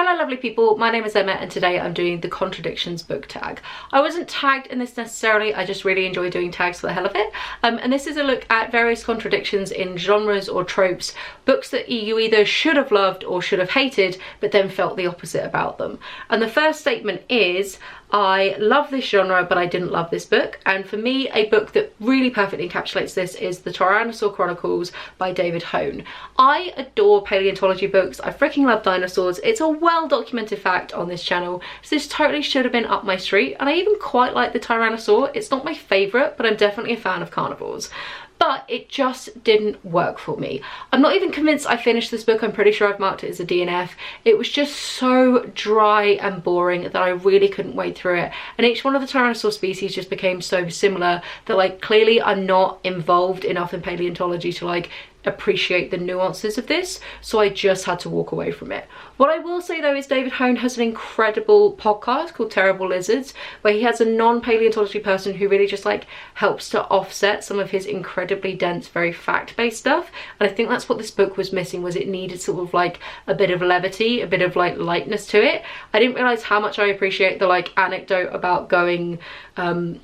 Hello lovely people, my name is Emma and today I'm doing the Contradictions book tag. I wasn't tagged in this necessarily, I just really enjoy doing tags for the hell of it. And this is a look at various contradictions in genres or tropes, books that you either should have loved or should have hated, but then felt the opposite about them. And the first statement is, I love this genre, but I didn't love this book. And for me, a book that really perfectly encapsulates this is the Tyrannosaur Chronicles by David Hone. I adore paleontology books. I freaking love dinosaurs. It's a well-documented fact on this channel, so this totally should have been up my street. And I even quite like the Tyrannosaur. It's not my favourite, but I'm definitely a fan of carnivores. But it just didn't work for me. I'm not even convinced I finished this book. I'm pretty sure I've marked it as a DNF. It was just so dry and boring that I really couldn't wade through it. And each one of the Tyrannosaur species just became so similar that, like, clearly I'm not involved enough in paleontology to, like, appreciate the nuances of this, so I just had to walk away from it. What I will say though is David Hone has an incredible podcast called Terrible Lizards, where he has a non-paleontology person who really just like helps to offset some of his incredibly dense, very fact-based stuff. And I think that's what this book was missing, was it needed sort of like a bit of levity, a bit of like lightness to it. I didn't realise how much I appreciate the like anecdote about going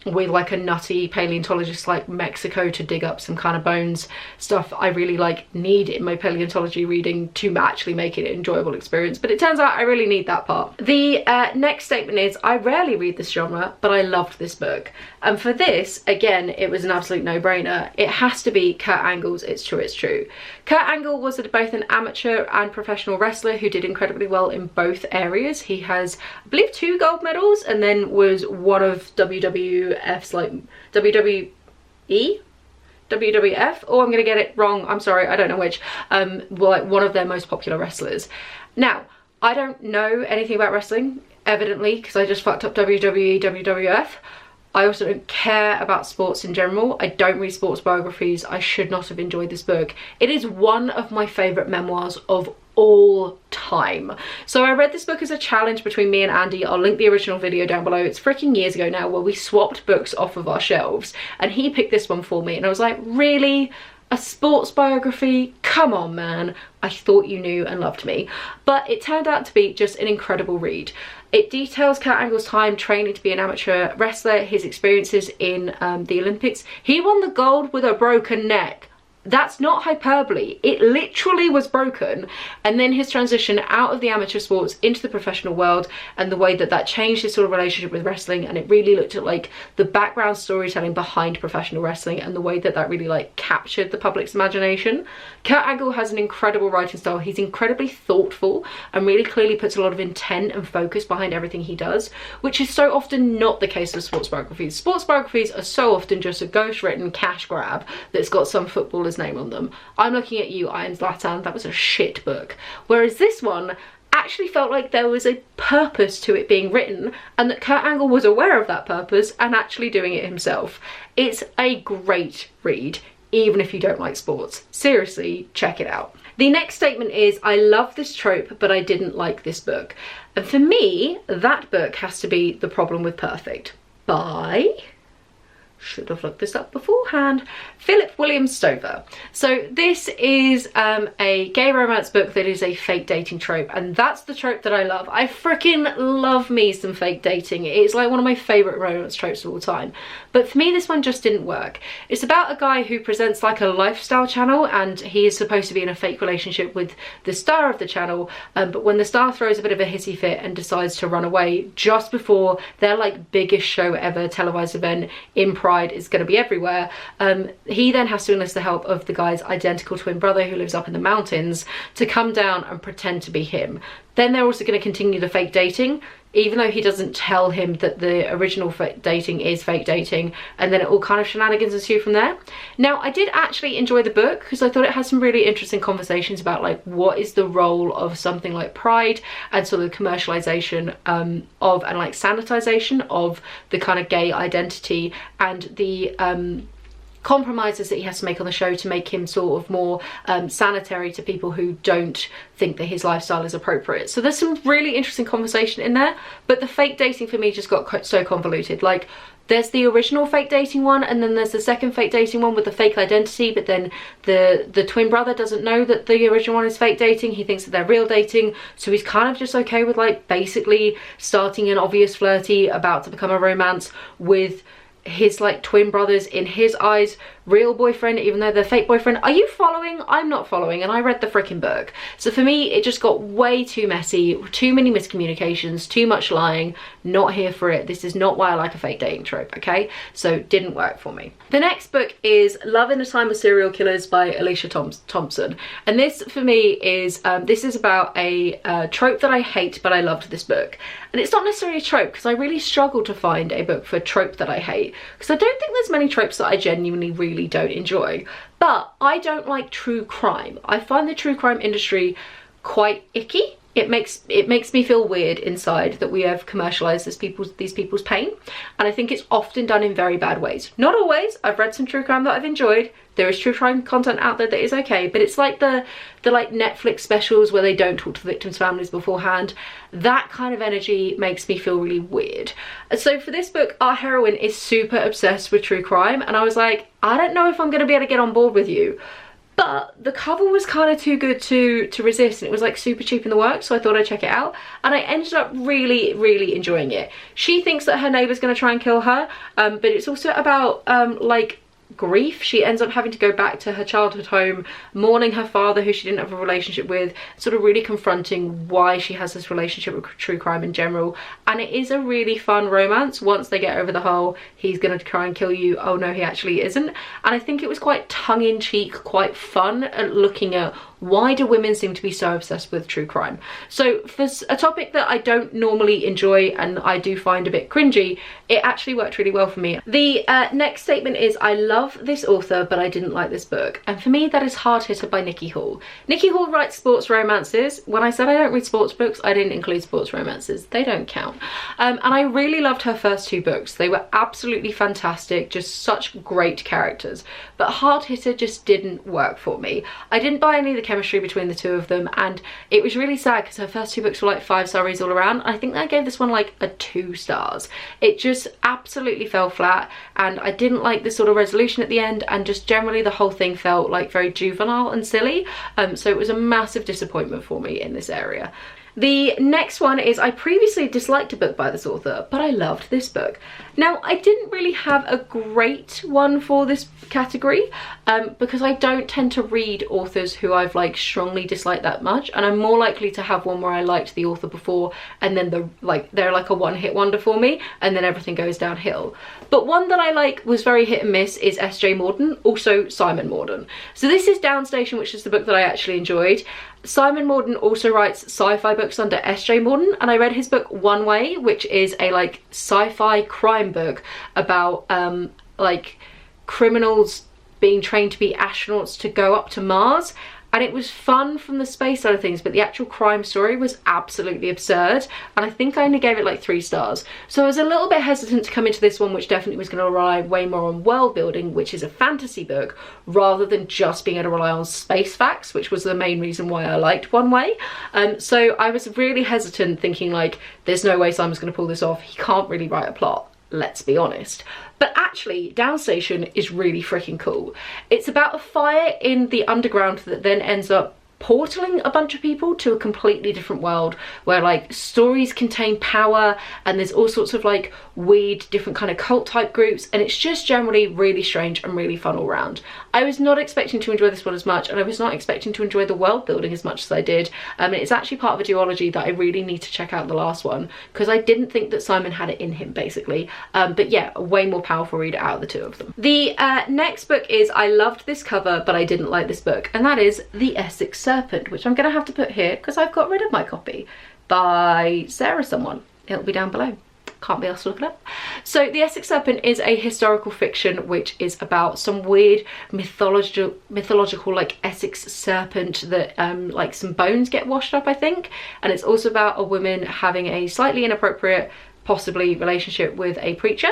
with like a nutty paleontologist like Mexico to dig up some kind of bones stuff I really like need in my paleontology reading to actually make it an enjoyable experience, but it turns out I really need that part. The next statement is, I rarely read this genre, but I loved this book. And for this, again, it was an absolute no-brainer. It has to be Kurt Angle's It's True, It's True. Kurt Angle was both an amateur and professional wrestler who did incredibly well in both areas. He has, I believe, 2 gold medals and then was one of WWF's like WWF, oh I'm gonna get it wrong, I'm sorry, I don't know which, like one of their most popular wrestlers. Now, I don't know anything about wrestling, evidently, because I just fucked up WWE, WWF. I also don't care about sports in general. I don't read sports biographies. I should not have enjoyed this book. It is one of my favourite memoirs of all time. So I read this book as a challenge between me and Andy. I'll link the original video down below. It's freaking years ago now, where we swapped books off of our shelves and he picked this one for me and I was like, really? A sports biography? Come on, man. I thought you knew and loved me. But it turned out to be just an incredible read. It details Kurt Angle's time training to be an amateur wrestler, his experiences in the Olympics. He won the gold with a broken neck. That's not hyperbole. It literally was broken. And then his transition out of the amateur sports into the professional world and the way that that changed his sort of relationship with wrestling. And it really looked at like the background storytelling behind professional wrestling and the way that that really like captured the public's imagination. Kurt Angle has an incredible writing style. He's incredibly thoughtful and really clearly puts a lot of intent and focus behind everything he does, which is so often not the case with sports biographies. Sports biographies are so often just a ghost-written cash grab that's got some footballer's name on them. I'm looking at you, Iron Zlatan, that was a shit book. Whereas this one actually felt like there was a purpose to it being written and that Kurt Angle was aware of that purpose and actually doing it himself. It's a great read, even if you don't like sports. Seriously, check it out. The next statement is, I love this trope, but I didn't like this book. And for me, that book has to be The Problem with Perfect by... should have looked this up beforehand. Phillip Williams Stover. So this is a gay romance book that is a fake dating trope, and that's the trope that I love. I freaking love me some fake dating. It's like one of my favourite romance tropes of all time. But for me, this one just didn't work. It's about a guy who presents like a lifestyle channel, and he is supposed to be in a fake relationship with the star of the channel, but when the star throws a bit of a hissy fit and decides to run away just before their like biggest show ever televised event in Pride is going to be everywhere, he then has to enlist the help of the guy's identical twin brother who lives up in the mountains to come down and pretend to be him. Then they're also going to continue the fake dating, even though he doesn't tell him that the original fake dating is fake dating, and then it all kind of shenanigans ensue from there. Now, I did actually enjoy the book because I thought it had some really interesting conversations about like what is the role of something like Pride and sort of the commercialization of and like sanitization of the kind of gay identity and the compromises that he has to make on the show to make him sort of more sanitary to people who don't think that his lifestyle is appropriate. So there's some really interesting conversation in there, but the fake dating for me just got so convoluted. Like, there's the original fake dating one, and then there's the second fake dating one with the fake identity, but then the twin brother doesn't know that the original one is fake dating. He thinks that they're real dating, so he's kind of just okay with like basically starting an obvious flirty about to become a romance with his like twin brothers, in his eyes, real boyfriend, even though they're fake boyfriend. Are you following? I'm not following, and I read the freaking book. So for me, it just got way too messy, too many miscommunications, too much lying. Not here for it. This is not why I like a fake dating trope, okay? So didn't work for me. The next book is Love in a Time of Serial Killers by Alicia Thompson. And this for me is, this is about a trope that I hate, but I loved this book. And it's not necessarily a trope, because I really struggled to find a book for a trope that I hate, because I don't think there's many tropes that I genuinely really don't enjoy. But I don't like true crime. I find the true crime industry quite icky. It makes me feel weird inside that we have commercialized these people's pain, and I think it's often done in very bad ways. Not always. I've read some true crime that I've enjoyed. There is true crime content out there that is okay, but it's like the like Netflix specials where they don't talk to the victims' families beforehand. That kind of energy makes me feel really weird. So for this book, our heroine is super obsessed with true crime, and I was like, I don't know if I'm going to be able to get on board with you. But the cover was kind of too good to resist, and it was like super cheap in the works, so I thought I'd check it out, and I ended up really enjoying it. She thinks that her neighbour's going to try and kill her, but it's also about like grief. She ends up having to go back to her childhood home, mourning her father who she didn't have a relationship with, sort of really confronting why she has this relationship with true crime in general. And it is a really fun romance once they get over the whole he's gonna try and kill you, oh no he actually isn't. And I think it was quite tongue-in-cheek, quite fun at looking at why do women seem to be so obsessed with true crime. So for a topic that I don't normally enjoy and I do find a bit cringy, it actually worked really well for me. The next statement is, I love this author but I didn't like this book. And for me that is Hard Hitter by Nikki Hall. Nikki Hall writes sports romances. When I said I don't read sports books, I didn't include sports romances. They don't count. And I really loved her first two books. They were absolutely fantastic, just such great characters. But Hard Hitter just didn't work for me. I didn't buy any of the chemistry between the two of them, and it was really sad because her first two books were like 5-star reads all around. I think I gave this one like a 2 stars. It just absolutely fell flat, and I didn't like the sort of resolution at the end, and just generally the whole thing felt like very juvenile and silly. So it was a massive disappointment for me in this area. The next one is, I previously disliked a book by this author, but I loved this book. Now, I didn't really have a great one for this category because I don't tend to read authors who I've like strongly disliked that much, and I'm more likely to have one where I liked the author before and then they're like a one-hit wonder for me and then everything goes downhill. But one that I like was very hit and miss is S.J. Morden, also Simon Morden. So this is Downstation, which is the book that I actually enjoyed. Simon Morden also writes sci-fi books under S.J. Morden, and I read his book One Way, which is a like sci-fi crime book about like criminals being trained to be astronauts to go up to Mars. And it was fun from the space side of things, but the actual crime story was absolutely absurd, and I think I only gave it like 3 stars. So I was a little bit hesitant to come into this one, which definitely was going to rely way more on world building, which is a fantasy book, rather than just being able to rely on space facts, which was the main reason why I liked One Way. So I was really hesitant, thinking like, there's no way Simon's going to pull this off. He can't really write a plot, let's be honest. But actually, Downstation is really freaking cool. It's about a fire in the underground that then ends up portaling a bunch of people to a completely different world where like stories contain power, and there's all sorts of like weird different kind of cult type groups, and it's just generally really strange and really fun all round. I was not expecting to enjoy this one as much, and I was not expecting to enjoy the world building as much as I did. It's actually part of a duology that I really need to check out, the last one, because I didn't think that Simon had it in him basically. But yeah, a way more powerful reader out of the two of them. The next book is, I loved this cover but I didn't like this book, and that is The Essex Serpent, which I'm gonna have to put here because I've got rid of my copy, by Sarah someone. It'll be down below. Can't be asked to look it up. So The Essex Serpent is a historical fiction which is about some weird mythological like Essex serpent that like some bones get washed up, I think, and it's also about a woman having a slightly inappropriate, possibly, relationship with a preacher.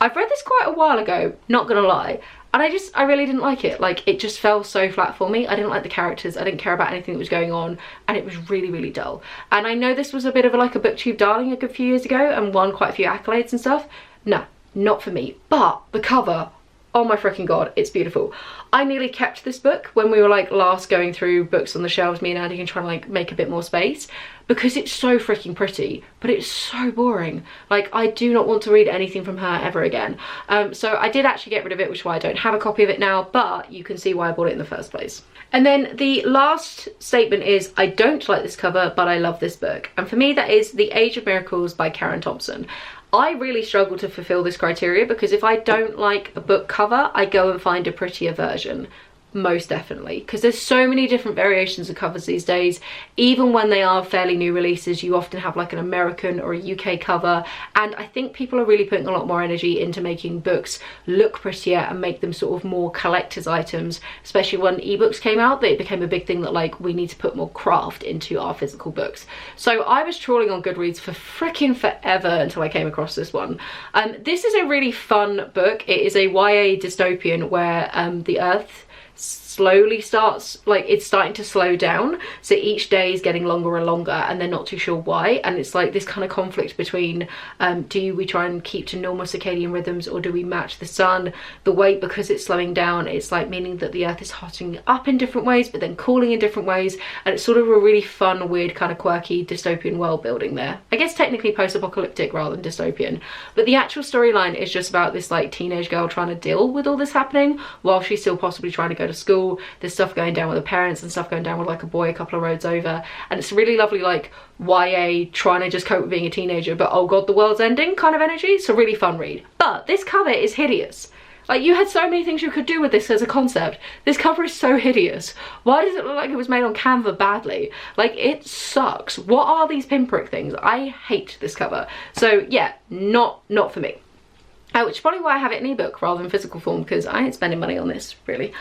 I've read this quite a while ago, not gonna lie, and I really didn't like it. Like, it just fell so flat for me. I didn't like the characters, I didn't care about anything that was going on, and it was really, really dull. And I know this was a bit of like a booktube darling a good few years ago and won quite a few accolades and stuff. No, not for me. But the cover, oh my freaking god, it's beautiful. I nearly kept this book when we were like last going through books on the shelves, me and Andy, and trying to like make a bit more space, because it's so freaking pretty, but it's so boring. Like, I do not want to read anything from her ever again. So I did actually get rid of it, which is why I don't have a copy of it now, but you can see why I bought it in the first place. And then the last statement is, I don't like this cover, but I love this book. And for me, that is The Age of Miracles by Karen Thompson. I really struggle to fulfill this criteria, because if I don't like a book cover, I go and find a prettier version. Most definitely, because there's so many different variations of covers these days. Even when they are fairly new releases, you often have like an American or a UK cover, and I think people are really putting a lot more energy into making books look prettier and make them sort of more collector's items, especially when ebooks came out. That it became a big thing that like we need to put more craft into our physical books. So I was trawling on Goodreads for freaking forever until I came across this one. This is a really fun book. It is a YA dystopian where the Earth slowly starts, like, it's starting to slow down, so each day is getting longer and longer, and they're not too sure why. And it's like this kind of conflict between do we try and keep to normal circadian rhythms, or do we match the sun? The way, because it's slowing down, it's like meaning that the Earth is hotting up in different ways but then cooling in different ways, and it's sort of a really fun, weird, kind of quirky dystopian world building there. I guess technically post-apocalyptic rather than dystopian, but the actual storyline is just about this like teenage girl trying to deal with all this happening while she's still possibly trying to go to school. There's stuff going down with her parents and stuff going down with like a boy a couple of roads over, and it's really lovely, like YA trying to just cope with being a teenager, but oh god, the world's ending kind of energy. So really fun read. But this cover is hideous. Like, you had so many things you could do with this as a concept. This cover is so hideous. Why does it look like it was made on Canva badly? Like, it sucks. What are these pinprick things? I hate this cover. So yeah, not for me. Which is probably why I have it in ebook rather than physical form, because I ain't spending money on this, really.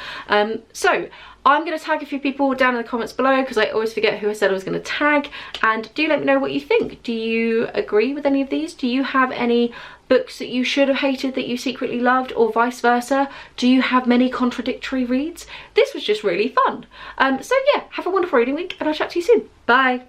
So I'm going to tag a few people down in the comments below, because I always forget who I said I was going to tag. And do let me know what you think. Do you agree with any of these? Do you have any books that you should have hated that you secretly loved, or vice versa? Do you have many contradictory reads? This was just really fun. So yeah, have a wonderful reading week, and I'll chat to you soon. Bye.